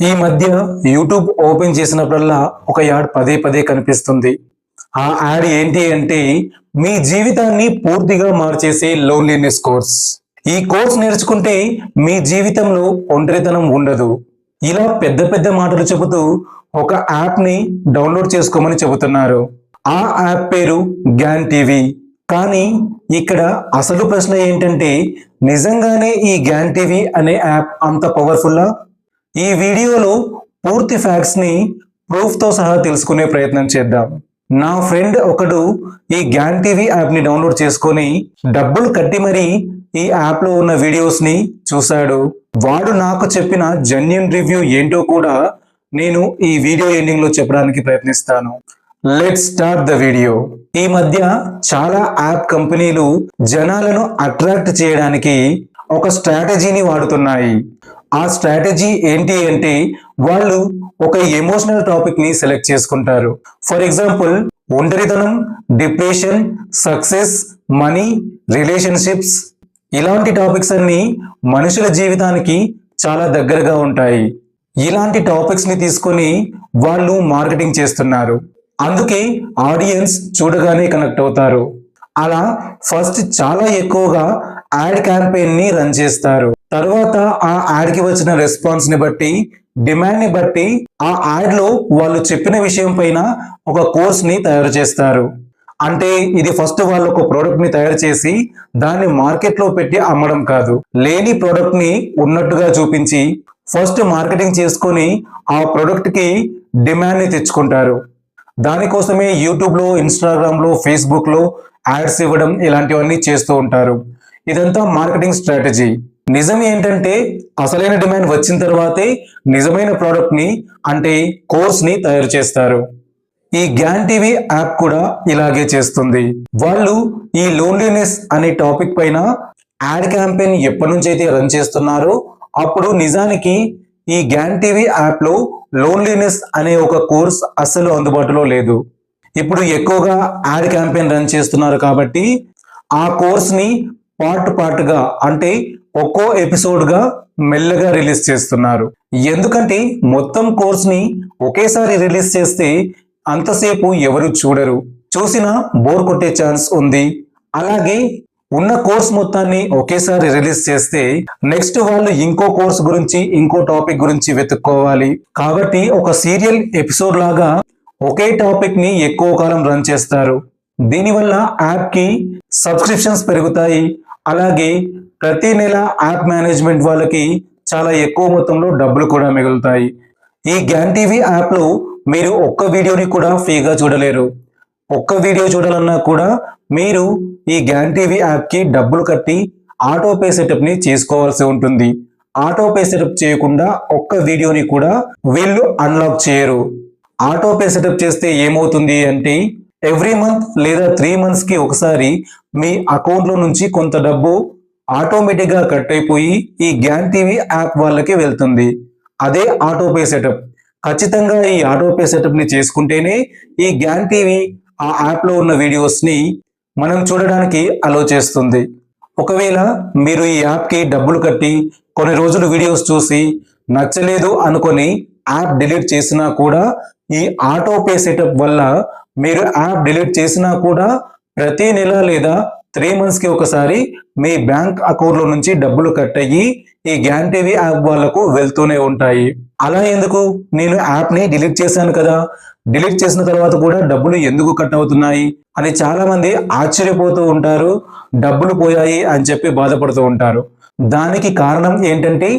ఈ మధ్య YouTube open చేసినప్పుడల్లా ఒక యాడ్ పదే పదే కనిపిస్తుంది. ఆ యాడ్ ఏంటి అంటే మీ జీవితాన్ని పూర్తిగా మార్చేసే లోన్లీనెస్ కోర్స్. ఈ కోర్స్ నేర్చుకుంటే మీ జీవితంలో ఒంటరితనం ఉండదు. ఇలా పెద్ద పెద్ద మాటలు చెబుతూ ఒక యాప్ని డౌన్లోడ్ చేసుకోమని చెబుతున్నారు. ఆ యాప్ పేరు గ్యాన్ టీవీ. కానీ ఇక్కడ అసలు ప్రశ్న ఏంటంటే నిజంగానే ఈ గ్యాన్ టీవీ అనే యాప్ అంత పవర్ఫుల్లా? ఈ వీడియోలో పూర్తి ఫ్యాక్ట్స్ ని ప్రూఫ్ తో సహా తెలుసుకునే ప్రయత్నం చేద్దాం. నా ఫ్రెండ్ ఒకడు ఈ గ్యాన్ టీవీ యాప్ ని డౌన్లోడ్ చేసుకొని డబ్బులు కట్టి మరీ ఈ యాప్ లో ఉన్న వీడియోస్ ని చూశాడు. వాడు నాకు చెప్పిన జెన్యూన్ రివ్యూ ఏంటో కూడా నేను ఈ వీడియో ఎండింగ్ లో చెప్పడానికి ప్రయత్నిస్తాను. Let's start the video. ఈ మధ్య చాలా యాప్ కంపెనీలు జనాలను అట్రాక్ట్ చేయడానికి ఒక స్ట్రాటజీని వాడుతున్నాయి. ఆ స్ట్రాటజీ ఏంటి అంటే వాళ్ళు ఒక ఎమోషనల్ టాపిక్ ని సెలెక్ట్ చేసుకుంటారు. ఫర్ ఎగ్జాంపుల్ ఒంటరితనం, డిప్రెషన్, సక్సెస్, మనీ, రిలేషన్షిప్స్, ఇలాంటి టాపిక్స్ అన్ని మనుషుల జీవితానికి చాలా దగ్గరగా ఉంటాయి. ఇలాంటి టాపిక్స్ ని తీసుకొని వాళ్ళు మార్కెటింగ్ చేస్తున్నారు. అందుకే ఆడియన్స్ చూడగానే కనెక్ట్ అవుతారు. అలా ఫస్ట్ చాలా ఎక్కువగా యాడ్ క్యాంపెయిన్ ని రన్ చేస్తారు. తర్వాత ఆ యాడ్ కి వచ్చిన రెస్పాన్స్ ని బట్టి, డిమాండ్ ని బట్టి ఆ యాడ్ లో వాళ్ళు చెప్పిన విషయం పైన ఒక కోర్స్ ని తయారు చేస్తారు. అంటే ఇది ఫస్ట్ వాళ్ళు ఒక ప్రోడక్ట్ ని తయారు చేసి దాన్ని మార్కెట్ లో పెట్టి అమ్మడం కాదు. లేని ప్రోడక్ట్ ని ఉన్నట్టుగా చూపించి ఫస్ట్ మార్కెటింగ్ చేసుకొని ఆ ప్రోడక్ట్ కి డిమాండ్ ని తెచ్చుకుంటారు. దానికోసమే యూట్యూబ్ లో, ఇన్స్టాగ్రామ్ లో, ఫేస్బుక్ లో యాడ్స్ ఇవ్వడం ఇలాంటివన్నీ చేస్తూ ఉంటారు. ఇదంతా మార్కెటింగ్ స్ట్రాటజీ. నిజం ఏంటంటే అసలైన డిమాండ్ వచ్చిన తర్వాతే నిజమైన ప్రోడక్ట్ ని అంటే కోర్స్ ని తయారు చేస్తారు. ఈ గ్యాన్ టీవీ యాప్ కూడా ఇలాగే చేస్తుంది. వాళ్ళు ఈ లోన్లీనెస్ అనే టాపిక్ పైన యాడ్ క్యాంపెయిన్ ఎప్పటి నుంచి అయితే రన్ చేస్తున్నారో అప్పుడు నిజానికి ఈ గ్యాన్ టీవీ యాప్ లో లోన్లీనెస్ అనే ఒక కోర్స్ అస్సలు అందుబాటులో లేదు. ఇప్పుడు ఎక్కువగా యాడ్ క్యాంపెయిన్ రన్ చేస్తున్నారు కాబట్టి ఆ కోర్స్ ని పార్ట్ గా అంటే ఒక్కో ఎపిసోడ్ గా మెల్లగా రిలీజ్ చేస్తున్నారు. ఎందుకంటే మొత్తం కోర్స్ ని ఒకేసారి రిలీజ్ చేస్తే అంతసేపు ఎవరు చూడరు, చూసినా బోర్ కొట్టే ఛాన్స్ ఉంది. అలాగే ఉన్న కోర్స్ మొత్తాన్ని ఒకేసారి రిలీజ్ చేస్తే నెక్స్ట్ వాళ్ళు ఇంకో కోర్స్ గురించి, ఇంకో టాపిక్ గురించి వెతుక్కోవాలి. కాబట్టి ఒక సీరియల్ ఎపిసోడ్ లాగా ఒకే టాపిక్ ని ఎక్కువ కాలం రన్ చేస్తారు. దీనివల్ల యాప్ కి సబ్స్క్రిప్షన్స్ పెరుగుతాయి. అలాగే ప్రతి నెల యాప్ మేనేజ్మెంట్ వాళ్ళకి చాలా ఎక్కువ మొత్తంలో డబ్బులు కూడా మిగులుతాయి. ఈ గ్యాన్ టీవీ యాప్ లో మీరు ఒక్క వీడియోని కూడా ఫ్రీగా చూడలేరు. ఒక్క వీడియో చూడాలన్నా కూడా మీరు ఈ గ్యాన్ టీవీ యాప్ కి డబ్బులు కట్టి ఆటో పే సెటప్ ని చేసుకోవాల్సి ఉంటుంది. ఆటో పే సెటప్ చేయకుండా ఒక్క వీడియోని కూడా వీళ్ళు అన్లాక్ చేయరు. ఆటో పే సెటప్ చేస్తే ఏమవుతుంది అంటే ఎవ్రీ మంత్ లేదా 3 months కి ఒకసారి మీ అకౌంట్ లో నుంచి కొంత డబ్బు ఆటోమేటిక్ గా కట్ అయిపోయి ఈ గ్యాన్ టీవీ యాప్ వాళ్ళకి వెళ్తుంది. అదే ఆటో పే సెటప్. ఖచ్చితంగా ఈ ఆటో పే సెటప్ ని చేసుకుంటేనే ఈ గ్యాన్ టీవీ ఆ యాప్ లో ఉన్న వీడియోస్ ని మనం చూడడానికి అలో చేస్తుంది. ఒకవేళ మీరు ఈ యాప్ కి డబ్బులు కట్టి కొన్ని రోజులు వీడియోస్ చూసి నచ్చలేదు అనుకొని యాప్ డిలీట్ చేసినా కూడా ఈ ఆటో పే సెటప్ వల్ల మీరు యాప్ డిలీట్ చేసినా కూడా ప్రతి నెల లేదా 3 months కి ఒకసారి మీ బ్యాంక్ అకౌంట్ లో నుంచి డబ్బులు కట్ అయ్యి ఈ గ్యాన్ టీవీ యాప్ వాళ్ళకు వెళ్తూనే ఉంటాయి. అలా ఎందుకు? నేను యాప్ ని డిలీట్ చేశాను కదా, డిలీట్ చేసిన తర్వాత కూడా డబ్బులు ఎందుకు కట్ అవుతున్నాయి అని చాలా మంది ఆశ్చర్యపోతూ ఉంటారు. డబ్బులు పోయాయి అని చెప్పి బాధపడుతూ ఉంటారు. దానికి కారణం ఏంటంటే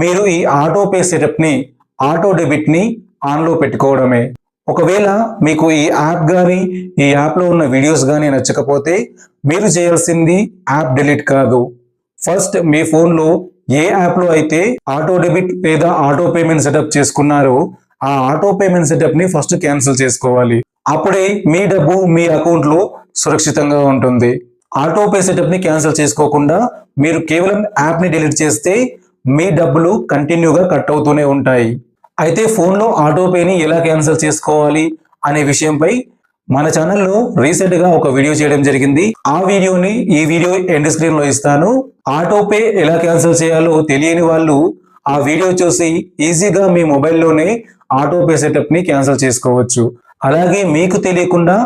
మీరు ఈ ఆటో పే సెటప్ ని, ఆటో డెబిట్ ని ఆన్ లో పెట్టుకోవడమే. ఒకవేళ మీకు ఈ యాప్ కానీ, ఈ యాప్ లో ఉన్న వీడియోస్ కానీ నచ్చకపోతే మీరు చేయాల్సింది యాప్ డిలీట్ కాదు. ఫస్ట్ మీ ఫోన్ లో ఏ యాప్ లో అయితే ఆటో డెబిట్ లేదా ఆటో పేమెంట్ సెటప్ చేసుకున్నారో ఆ ఆటో పేమెంట్ సెటప్ ని ఫస్ట్ క్యాన్సిల్ చేసుకోవాలి. అప్పుడే మీ డబ్బు మీ అకౌంట్ లో సురక్షితంగా ఉంటుంది. ఆటో పే సెటప్ ని క్యాన్సిల్ చేసుకోకుండా మీరు కేవలం యాప్ ని డిలీట్ చేస్తే మీ డబ్బులు కంటిన్యూగా కట్ అవుతూనే ఉంటాయి. అయితే ఫోన్లో ఆటో పేని ఎలా క్యాన్సిల్ చేసుకోవాలి అనే విషయంపై మన ఛానల్లో రీసెంట్ గా ఒక వీడియో చేయడం జరిగింది. ఆ వీడియోని ఈ వీడియో ఎండ్ స్క్రీన్ లో ఇస్తాను. ఆటో పే ఎలా క్యాన్సిల్ చేయాలో తెలియని వాళ్ళు ఆ వీడియో చూసి ఈజీగా మీ మొబైల్లోనే ఆటో పే సెటప్ ని క్యాన్సిల్ చేసుకోవచ్చు. అలాగే మీకు తెలియకుండా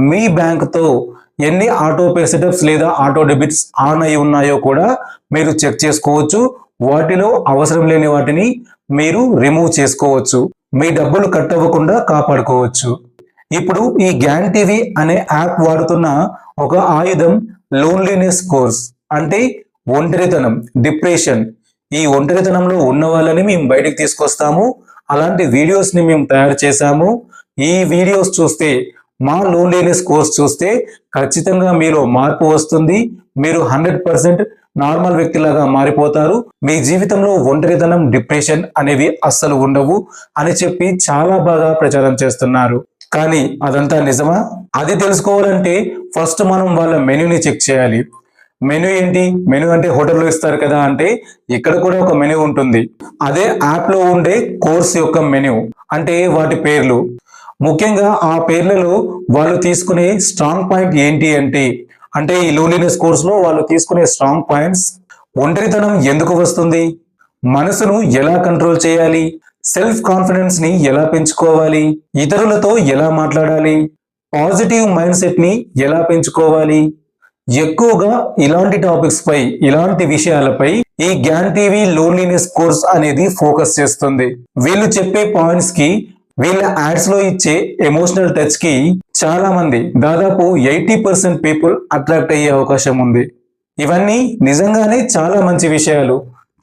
మీ బ్యాంకుతో ఎన్ని ఆటో పే సెటప్స్ లేదా ఆటో డెబిట్స్ ఆన్ అయి ఉన్నాయో కూడా మీరు చెక్ చేసుకోవచ్చు. వాటిలో అవసరం లేని వాటిని మీరు రిమూవ్ చేసుకోవచ్చు. మీ డబ్బులు కట్ అవ్వకుండా కాపాడుకోవచ్చు. ఇప్పుడు ఈ గ్యాన్ టీవీ అనే యాప్ వాడుతున్న ఒక ఆయుధం లోన్లీనెస్ స్కోర్స్, అంటే ఒంటరితనం, డిప్రెషన్. ఈ ఒంటరితనంలో ఉన్న వాళ్ళని మేము బయటకు తీసుకొస్తాము. అలాంటి వీడియోస్ ని మేము తయారు చేశాము. ఈ వీడియోస్ చూస్తే, మా లోన్లీనెస్ కోర్స్ చూస్తే ఖచ్చితంగా మీలో మార్పు వస్తుంది. మీరు 100% నార్మల్ వ్యక్తిలాగా మారిపోతారు. మీ జీవితంలో ఒంటరితనం, డిప్రెషన్ అనేవి అస్సలు ఉండవు అని చెప్పి చాలా బాగా ప్రచారం చేస్తున్నారు. కానీ అదంతా నిజమా? అది తెలుసుకోవాలంటే ఫస్ట్ మనం వాళ్ళ మెనూని చెక్ చేయాలి. మెనూ ఏంటి? మెనూ అంటే హోటల్లో ఇస్తారు కదా, అంటే ఇక్కడ కూడా ఒక మెనూ ఉంటుంది. అదే యాప్ లో ఉండే కోర్స్ యొక్క మెనూ, అంటే వాటి పేర్లు. ముఖ్యంగా ఆ పేర్లలో వాళ్ళు తీసుకునే స్ట్రాంగ్ పాయింట్ ఏంటి అంటే ఈ లోన్లీనెస్ కోర్స్ లో వాళ్ళు తీసుకునే స్ట్రాంగ్ పాయింట్స్: ఒంటరితనం ఎందుకు వస్తుంది, మనసును ఎలా కంట్రోల్ చేయాలి, సెల్ఫ్ కాన్ఫిడెన్స్ ని ఎలా పెంచుకోవాలి, ఇతరులతో ఎలా మాట్లాడాలి, పాజిటివ్ మైండ్ సెట్ ని ఎలా పెంచుకోవాలి. ఎక్కువగా ఇలాంటి టాపిక్స్ పై, ఇలాంటి విషయాలపై ఈ గ్యాన్ టీవీ లోన్లీనెస్ కోర్స్ అనేది ఫోకస్ చేస్తుంది. వీళ్ళు చెప్పే పాయింట్స్ కి, వీళ్ళ యాడ్స్ లో ఇచ్చే ఎమోషనల్ టచ్ కి చాలా మంది, దాదాపు 80% పీపుల్ అట్రాక్ట్ అయ్యే అవకాశం ఉంది. ఇవన్నీ నిజంగానే చాలా మంచి విషయాలు,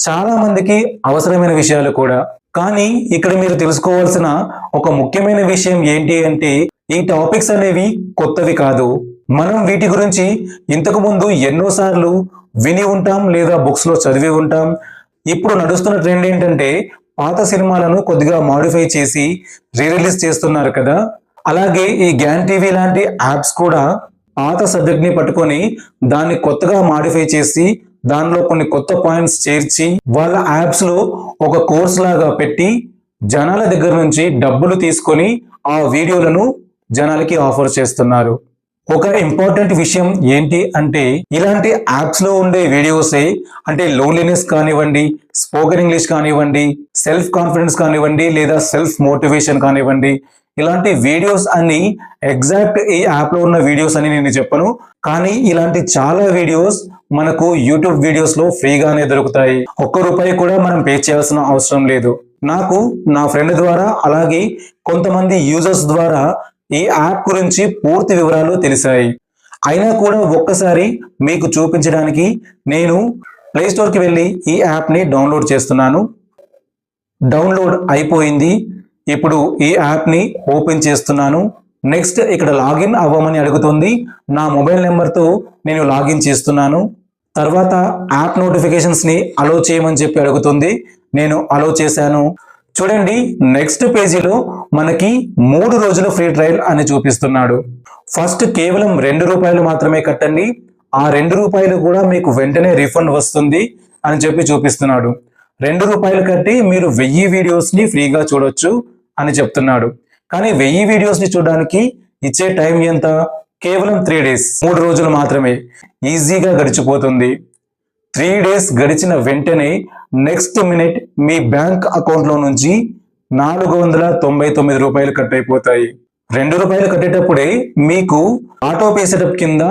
చాలా మందికి అవసరమైన విషయాలు కూడా. కానీ ఇక్కడ మీరు తెలుసుకోవాల్సిన ఒక ముఖ్యమైన విషయం ఏంటి అంటే, ఈ టాపిక్స్ అనేవి కొత్తవి కాదు. మనం వీటి గురించి ఇంతకు ముందు ఎన్నోసార్లు విని ఉంటాం లేదా బుక్స్ లో చదివి ఉంటాం. ఇప్పుడు నడుస్తున్న ట్రెండ్ ఏంటంటే, పాత సినిమాలను కొద్దిగా మాడిఫై చేసి రిలీజ్ చేస్తున్నారు కదా. అలాగే ఈ గ్యాన్ టీవీ లాంటి యాప్స్ కూడా పాత సబ్జెక్ట్ ని పట్టుకొని దాన్ని కొత్తగా మాడిఫై చేసి దానిలో కొన్ని కొత్త పాయింట్స్ చేర్చి వాళ్ళ యాప్స్ లో ఒక కోర్స్ లాగా పెట్టి జనాల దగ్గర నుంచి డబ్బులు తీసుకొని ఆ వీడియోలను జనాలకి ఆఫర్ చేస్తున్నారు. ఒక ఇంపార్టెంట్ విషయం ఏంటి అంటే, ఇలాంటి యాప్స్ లో ఉండే వీడియోసే, అంటే లోన్లీనెస్ కానివ్వండి, స్పోకెన్ ఇంగ్లీష్ కానివ్వండి, సెల్ఫ్ కాన్ఫిడెన్స్ కానివ్వండి, లేదా సెల్ఫ్ మోటివేషన్ కానివ్వండి, ఇలాంటి వీడియోస్ అన్ని ఎగ్జాక్ట్ ఈ యాప్ లో ఉన్న వీడియోస్ అని నేను చెప్పను. కానీ ఇలాంటి చాలా వీడియోస్ మనకు యూట్యూబ్ వీడియోస్ లో ఫ్రీగానే దొరుకుతాయి. ₹1 కూడా మనం పే చేయాల్సిన అవసరం లేదు. నాకు నా ఫ్రెండ్ ద్వారా, అలాగే కొంతమంది యూజర్స్ ద్వారా ఈ యాప్ గురించి పూర్తి వివరాలు తెలిసాయి. అయినా కూడా ఒక్కసారి మీకు చూపించడానికి నేను ప్లే స్టోర్ కి వెళ్ళి ఈ యాప్ ని డౌన్లోడ్ చేస్తున్నాను. డౌన్లోడ్ అయిపోయింది. ఇప్పుడు ఈ యాప్ ని ఓపెన్ చేస్తున్నాను. నెక్స్ట్ ఇక్కడ లాగిన్ అవ్వమని అడుగుతుంది. నా మొబైల్ నెంబర్తో నేను లాగిన్ చేస్తున్నాను. తర్వాత యాప్ నోటిఫికేషన్స్ ని అలో చేయమని చెప్పి అడుగుతుంది. నేను అలో చేశాను. చూడండి, నెక్స్ట్ పేజీలో మనకి 3 రోజుల ఫ్రీ ట్రయల్ అని చూపిస్తున్నాడు. ఫస్ట్ కేవలం ₹2 మాత్రమే కట్టండి, ఆ ₹2 కూడా మీకు వెంటనే రిఫండ్ వస్తుంది అని చెప్పి చూపిస్తున్నాడు. ₹2 కట్టి మీరు 1000 వీడియోస్ ని ఫ్రీగా చూడొచ్చు అని చెప్తున్నాడు. కానీ 1000 వీడియోస్ ని చూడడానికి ఇచ్చే టైం ఎంత? కేవలం 3 days, 3 రోజులు మాత్రమే. ఈజీగా గడిచిపోతుంది. 3 days గడిచిన వెంటనే నెక్స్ట్ మినిట్ మీ బ్యాంక్ అకౌంట్ లో నుంచి ₹499 కట్ అయిపోతాయి. ₹2 కట్టేటప్పుడే మీకు ఆటో పే సెటప్ కింద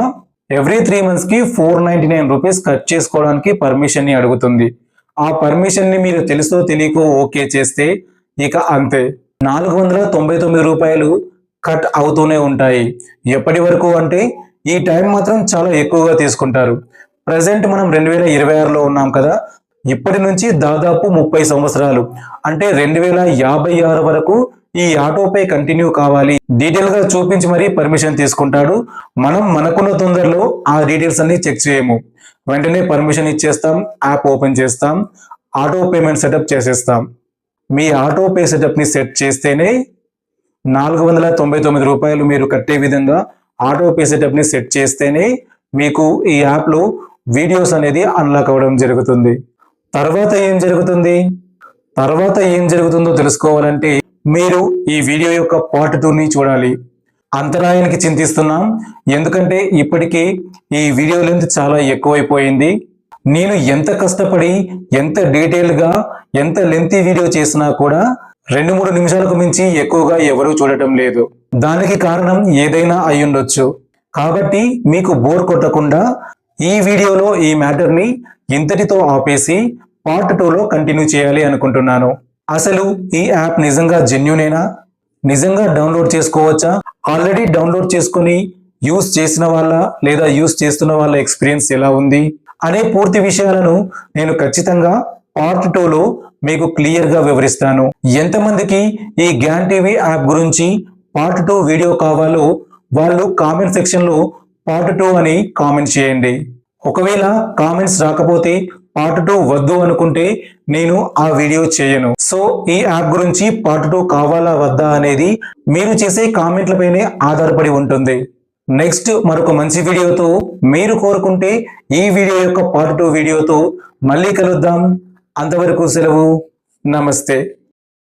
ఎవ్రీ 3 months కి ₹499 కట్ చేసుకోవడానికి పర్మిషన్ ని అడుగుతుంది. ఆ పర్మిషన్ ని మీరు తెలుసో తెలియకో ఓకే చేస్తే ఇక అంతే, ₹499 కట్ అవుతూనే ఉంటాయి. ఎప్పటి వరకు అంటే, ఈ టైం మాత్రం చాలా ఎక్కువగా తీసుకుంటారు. ప్రజెంట్ మనం 2026లో ఉన్నాం కదా. ఇప్పటి నుంచి దాదాపు 30 సంవత్సరాలు, అంటే 2056 వరకు ఈ ఆటోపే కంటిన్యూ కావాలి. డీటెయిల్ గా చూపించి మరీ పర్మిషన్ తీసుకుంటాడు. మనం మనకున్న తొందరలో ఆ డీటెయిల్స్ అన్ని చెక్ చేయము. వెంటనే పర్మిషన్ ఇచ్చేస్తాం, యాప్ ఓపెన్ చేస్తాం, ఆటో పేమెంట్ సెటప్ చేసేస్తాం. మీ ఆటో పే సెటప్ ని సెట్ చేస్తేనే ₹499 మీరు కట్టే విధంగా ఆటో పే సెటప్ ని సెట్ చేస్తేనే మీకు ఈ యాప్ లో వీడియోస్ అనేది అన్లాక్ అవ్వడం జరుగుతుంది. తర్వాత ఏం జరుగుతుందో తెలుసుకోవాలంటే మీరు ఈ వీడియో యొక్క పార్ట్ 2 ని చూడాలి. అంతరాయానికి చింతిస్తున్నాం, ఎందుకంటే ఇప్పటికే ఈ వీడియో లెంత్ చాలా ఎక్కువైపోయింది. నేను ఎంత కష్టపడి ఎంత డీటెయిల్గా ఎంత లెంతీ వీడియో చేసినా కూడా 2-3 నిమిషాలకు మించి ఎక్కువగా ఎవరూ చూడటం లేదు. దానికి కారణం ఏదైనా అయ్యుండొచ్చు. కాబట్టి మీకు బోర్ కొట్టకుండా ఈ వీడియోలో ఈ మ్యాటర్ని ఇంతటితో ఆపేసి పార్ట్ 2లో కంటిన్యూ చేయాలి అనుకుంటున్నాను. అసలు ఈ యాప్ నిజంగా జెన్యూనేనా? నిజంగా డౌన్లోడ్ చేసుకోవచ్చా? ఆల్రెడీ డౌన్లోడ్ చేసుకుని యూస్ చేసిన వాళ్ళ లేదా యూస్ చేస్తున్న వాళ్ళ ఎక్స్పీరియన్స్ ఎలా ఉంది అనే పూర్తి విషయాలను నేను ఖచ్చితంగా పార్ట్ 2లో మీకు క్లియర్గా వివరిస్తాను. ఎంతమందికి ఈ గ్యాన్ టీవీ యాప్ గురించి పార్ట్ 2 వీడియో కావాలో వాళ్ళు కామెంట్ సెక్షన్లో పార్ట్ 2 అని కామెంట్ చేయండి. ఒకవేళ కామెంట్స్ రాకపోతే పార్ట్ 2 వద్దు అనుకుంటే నేను ఆ వీడియో చేయను. సో ఈ యాప్ గురించి పార్ట్ 2 కావాలా వద్దా అనేది మీరు చేసే కామెంట్లపైనే ఆధారపడి ఉంటుంది. నెక్స్ట్ మరొక మంచి వీడియోతో మీరు కోరుకుంటే ఈ వీడియో యొక్క పార్ట్ 2 వీడియోతో మళ్ళీ కలుద్దాం. అంతవరకు సెలవు. నమస్తే.